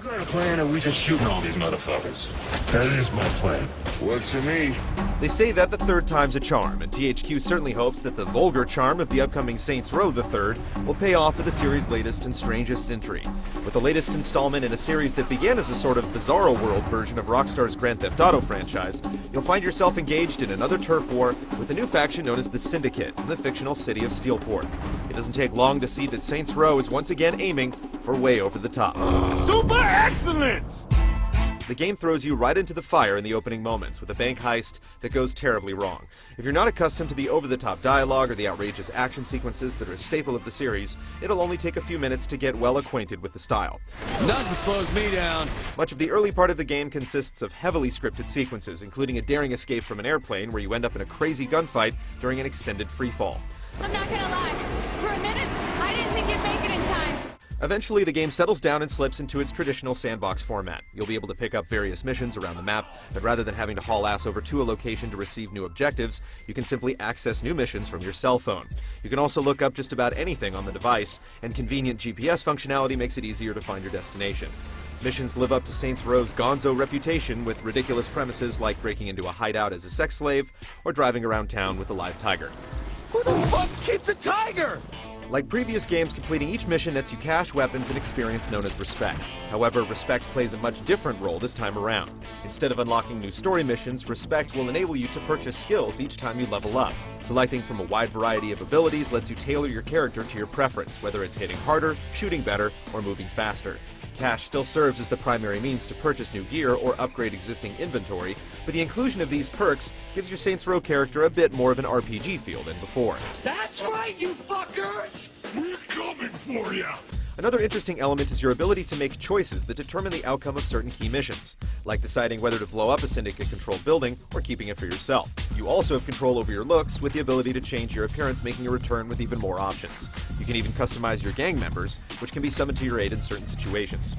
You got a plan, or we just shooting all these motherfuckers? That is my plan. Works for me. They say that the third time's a charm, and THQ certainly hopes that the vulgar charm of the upcoming Saints Row the Third will pay off for the series' latest and strangest entry. With the latest installment in a series that began as a sort of bizarro world version of Rockstar's Grand Theft Auto franchise, you'll find yourself engaged in another turf war with a new faction known as the Syndicate in the fictional city of Steelport. It doesn't take long to see that Saints Row is once again aiming for way over the top. Super excellence! The game throws you right into the fire in the opening moments with a bank heist that goes terribly wrong. If you're not accustomed to the over-the-top dialogue or the outrageous action sequences that are a staple of the series, it'll only take a few minutes to get well acquainted with the style. Nothing slows me down. Much of the early part of the game consists of heavily scripted sequences, including a daring escape from an airplane where you end up in a crazy gunfight during an extended free fall. I'm not gonna lie. For a minute, I didn't think you'd make it in time. Eventually, the game settles down and slips into its traditional sandbox format. You'll be able to pick up various missions around the map, but rather than having to haul ass over to a location to receive new objectives, you can simply access new missions from your cell phone. You can also look up just about anything on the device, and convenient GPS functionality makes it easier to find your destination. Missions live up to Saints Row's gonzo reputation with ridiculous premises like breaking into a hideout as a sex slave or driving around town with a live tiger. Who the fuck keeps a tiger? Like previous games, completing each mission nets you cash, weapons, and experience known as Respect. However, Respect plays a much different role this time around. Instead of unlocking new story missions, Respect will enable you to purchase skills each time you level up. Selecting from a wide variety of abilities lets you tailor your character to your preference, whether it's hitting harder, shooting better, or moving faster. Cash still serves as the primary means to purchase new gear or upgrade existing inventory, but the inclusion of these perks gives your Saints Row character a bit more of an RPG feel than before. That's right, you fuckers! We're coming for you! Another interesting element is your ability to make choices that determine the outcome of certain key missions, like deciding whether to blow up a Syndicate-controlled building or keeping it for yourself. You also have control over your looks with the ability to change your appearance, making a return with even more options. You can even customize your gang members, which can be summoned to your aid in certain situations.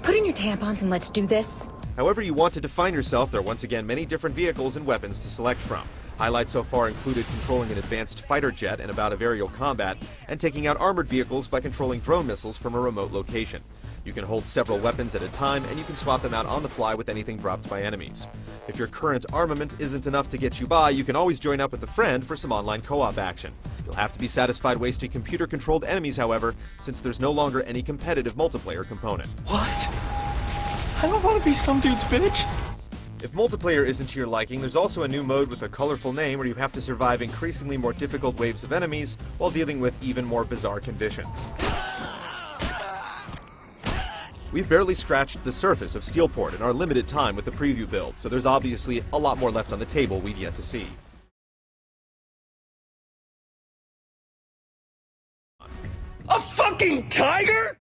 Put in your tampons and let's do this. However you want to define yourself, there are once again many different vehicles and weapons to select from. Highlights so far included controlling an advanced fighter jet and a bout of aerial combat, and taking out armored vehicles by controlling drone missiles from a remote location. You can hold several weapons at a time, and you can swap them out on the fly with anything dropped by enemies. If your current armament isn't enough to get you by, you can always join up with a friend for some online co-op action. You'll have to be satisfied wasting computer-controlled enemies, however, since there's no longer any competitive multiplayer component. What? I don't want to be some dude's bitch. If multiplayer isn't to your liking, there's also a new mode with a colorful name where you have to survive increasingly more difficult waves of enemies while dealing with even more bizarre conditions. We've barely scratched the surface of Steelport in our limited time with the preview build, so there's obviously a lot more left on the table we've yet to see. A fucking tiger?